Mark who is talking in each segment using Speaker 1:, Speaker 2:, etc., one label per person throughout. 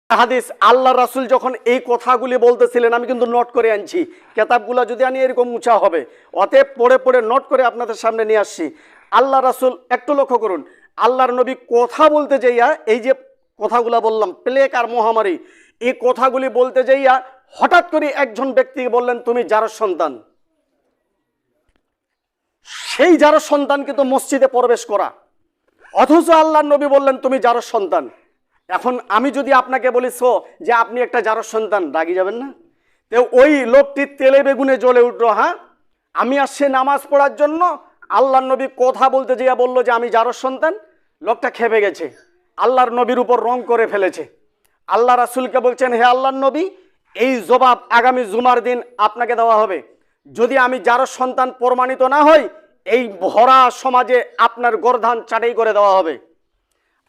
Speaker 1: হাদিস আল্লাহ রাসূল যখন এই কথাগুলি বলতেছিলেন, আমি কিন্তু নোট করে আনছি, কিতাবগুলো যদি আনি এরকম উঁচা হবে, অতএব পড়ে পড়ে নোট করে আপনাদের সামনে নিয়ে আসছি। আল্লাহ রাসূল একটু লক্ষ্য করুন, আল্লাহর নবী কথা বলতে যাইয়া, এই যে কথাগুলো বললাম প্লেগ আর মহামারী, এই কথাগুলি বলতে যাইয়া হঠাৎ করে একজন ব্যক্তিকে বললেন তুমি যার সন্তান। সেই যার সন্তান কিন্তু মসজিদে প্রবেশ করা, অথচ আল্লাহর নবী বললেন তুমি যার সন্তান। এখন আমি যদি আপনাকে বলি যে আপনি একটা যার সন্তান, রাগি যাবেন না? তো ওই লোকটি তেলে বেগুনে জ্বলে উঠলো, হ্যাঁ আমি আসছি নামাজ পড়ার জন্য, আল্লাহর নবী কথা বলতে যেয়া বললো যে আমি যার সন্তান। লোকটা খেপে গেছে, আল্লাহর নবীর উপর রং করে ফেলেছে। আল্লাহ রাসূলকে বলছেন, হে আল্লাহর নবী, এই জবাব আগামী জুমার দিন আপনাকে দেওয়া হবে। যদি আমি যার সন্তান প্রমাণিত না হই, এই ভরা সমাজে আপনার গর্দান চাটাই করে দেওয়া হবে।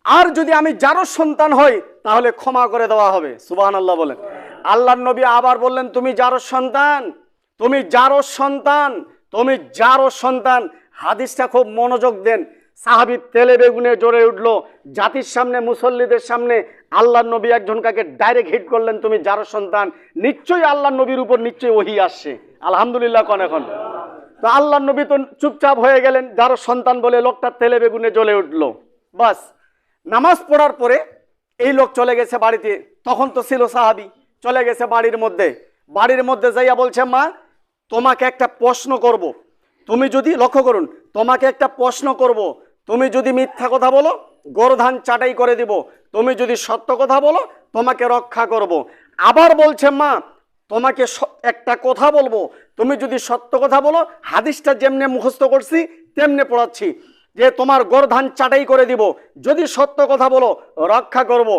Speaker 1: আর যদি আমি যারও সন্তান হই তাহলে ক্ষমা করে দেওয়া হবে। সুবহানাল্লাহ বলেন। আল্লাহর নবী আবার বললেন তুমি যারও সন্তান, তুমি যারও সন্তান, তুমি যারও সন্তান। হাদিসটা খুব মনোযোগ দেন। সাহাবী তেলে বেগুনে জ্বলে উঠলো, জাতির সামনে, মুসল্লিদের সামনে আল্লাহর নবী একজনকে ডাইরেক্ট হিট করলেন তুমি যারও সন্তান। নিশ্চয়ই আল্লাহর নবীর উপর নিশ্চয়ই ওহী আসছে। আলহামদুলিল্লাহ কোন এখন। তো আল্লাহর নবী তো চুপচাপ হয়ে গেলেন, যারও সন্তান বলে লোকটা তেলে বেগুনে জ্বলে উঠলো। বাস নামাজ পড়ার পরে এই লোক চলে গেছে বাড়িতে, তখন তো ছিল সাহাবী, চলে গেছে বাড়ির মধ্যে যাইয়া বলছে মা তোমাকে একটা প্রশ্ন করব, তুমি যদি, লক্ষ্য করুন, তোমাকে একটা প্রশ্ন করব, তুমি যদি মিথ্যা কথা বলো গর্দান চাটাই করে দিব, তুমি যদি সত্য কথা বলো তোমাকে রক্ষা করব। আবার বলছে মা তোমাকে একটা কথা বলবো, তুমি যদি সত্য কথা বলো হাদিসটা যেমনে মুখস্থ করছি তেমনে পড়াচ্ছি, যে তোমার গর্দান চাটাই করে দিব, যদি সত্য কথা বলো রক্ষা করব।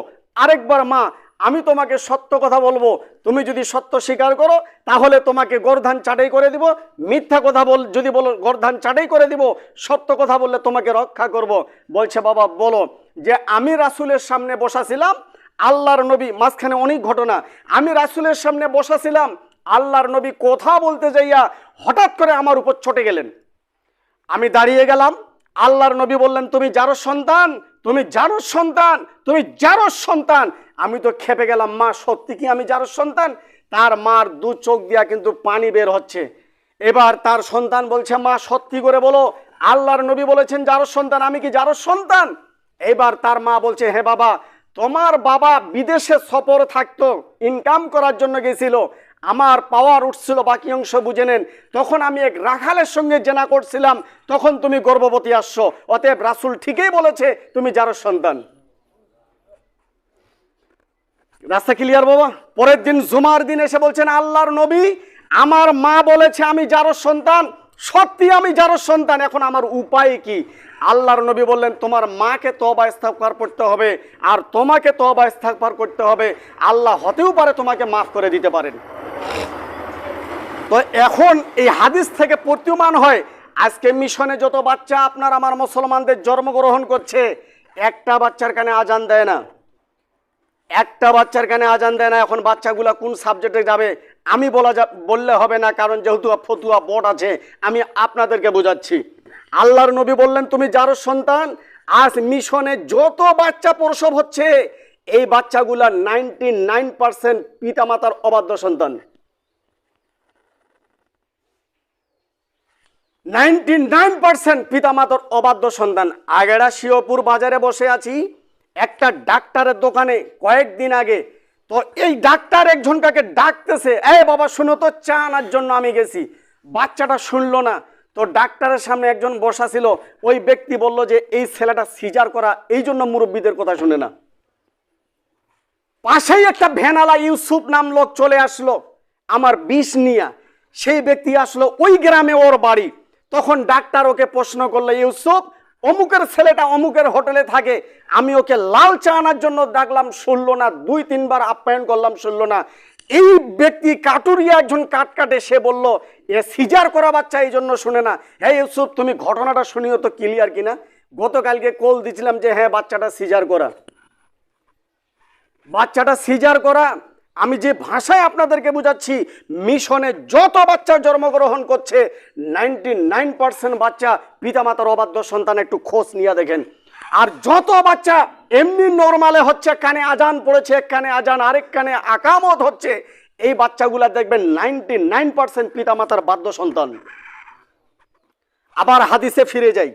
Speaker 1: আরেকবার মা আমি তোমাকে সত্য কথা বলবো, তুমি যদি সত্য স্বীকার করো তাহলে তোমাকে গর্দান চাটাই করে দিব, মিথ্যা কথা যদি বলো গর্দান চাটাই করে দিব, সত্য কথা বললে তোমাকে রক্ষা করব। বলছে বাবা বলো। যে আমি রাসূলের সামনে বসাছিলাম, আল্লাহর নবী, মাঝখানে অনেক ঘটনা, আমি রাসূলের সামনে বসাছিলাম, আল্লাহর নবী কথা বলতে যাইয়া হঠাৎ করে আমার উপর ছুটে গেলেন, আমি দাঁড়িয়ে গেলাম, আল্লাহর নবী বললেন তুমি যারও সন্তান, তুমি যারও সন্তান, তুমি যারও সন্তান। আমি তো খেপে গেলাম, মা সত্যি কি আমি যারও সন্তান? তার মার দু চোখ দিয়া কিন্তু পানি বের হচ্ছে। এবার তার সন্তান বলছে মা সত্যি করে বলো, আল্লাহর নবী বলেছেন যারও সন্তান, আমি কি যারও সন্তান? এবার তার মা বলছে হে বাবা, তোমার বাবা বিদেশে সফর থাকতো, ইনকাম করার জন্য গেছিল, আমার পাওয়ার উঠছিল, বাকি অংশ বুঝে নেন, তখন আমি এক রাখালের সঙ্গে জেনা করছিলাম, তখন তুমি গর্ভবতী আসছো, অতএব রাসূল ঠিকই বলেছে তুমি যার সন্তান। রাস্তা ক্লিয়ার বাবা? পরের দিন জুমার দিন এসে বলছেন আল্লাহর নবী আমার মা বলেছে আমি যার সন্তান, সত্যি আমি যার সন্তান, এখন আমার উপায় কি? আল্লাহর নবী বললেন তোমার মাকে তওবা ইস্তিগফার করতে হবে, আর তোমাকে তওবা ইস্তিগফার করতে হবে, আল্লাহ হতেও পারে তোমাকে মাফ করে দিতে পারেন। তো এখন এই হাদিস থেকে প্রতীয়মান হয়, আজকে মিশনে যত বাচ্চা আপনার আমার মুসলমানদের জন্মগ্রহণ করছে, একটা বাচ্চার কানে আজান দেয় না, একটা বাচ্চার কানে আজান দেয় না। এখন বাচ্চাগুলা কোন সাবজেক্টে যাবে আমি বললে হবে না, কারণ যেহেতু ফতুয়া বোর্ড আছে, আমি আপনাদেরকে বোঝাচ্ছি। আল্লাহর নবী বললেন তুমি যার সন্তান। আজ মিশনে যত বাচ্চা প্রসব হচ্ছে, এই বাচ্চাগুলা 99% পিতামাতার অবাধ্য সন্তান। 99% পিতামাতার অবাধ্য সন্তান। আগেরা শিওপুর বাজারে বসে আছি, একটা ডাক্তারের দোকানে কয়েকদিন আগে, তো এই ডাক্তার একজনকে ডাকতেছে, এই বাবা শুনো তো, চা আনার জন্য আমি গেছি। বাচ্চাটা শুনলো না, তো ডাক্তারের সামনে একজন বসা ছিল, ওই ব্যক্তি বলল যে এই ছেলেটা সিজার করা, এই জন্য মুরব্বীদের কথা শুনে না। পাশেই একটা ভ্যানালা ইউসুফ নাম লোক চলে আসলো আমার বিষ নিয়া, সেই ব্যক্তি আসলো, ওই গ্রামে ওর বাড়ি। তখন ডাক্তার ওকে প্রশ্ন করলো, ইউসুফ অমুকের ছেলেটা অমুকের হোটেলে থাকে, আমি ওকে লাল চা আনার জন্য ডাকলাম, শুনলো না, 2-3 বার আপ্যায়ন করলাম, শুনলো না। এই ব্যক্তি কাটুরিয়া একজন কাটকাটে, সে বলল এ সিজার করা বাচ্চা, এই জন্য শুনে না। হ্যাঁ ইউসুফ তুমি ঘটনাটা শুনিও তো ক্লিয়ার কিনা? গতকালকে কল দিছিলাম যে হ্যাঁ বাচ্চাটা সিজার করা, বাচ্চাটা সিজার করা। আমি যে ভাষায় আপনাদেরকে বুঝাচ্ছি, মিশনে যত বাচ্চা জন্মগ্রহণ করছে 99% বাচ্চা পিতামাতার অবাধ্য সন্তান। একটু খোঁজ নিয়ে দেখেন। আর যত বাচ্চা এমনি নর্মালে হচ্ছে, কানে আজান পড়েছে, এক কানে আজান আরেক কানে আকামত হচ্ছে, এই বাচ্চাগুলা দেখবেন 99% পিতামাতার বাধ্য সন্তান। আবার হাদিসে ফিরে যাই,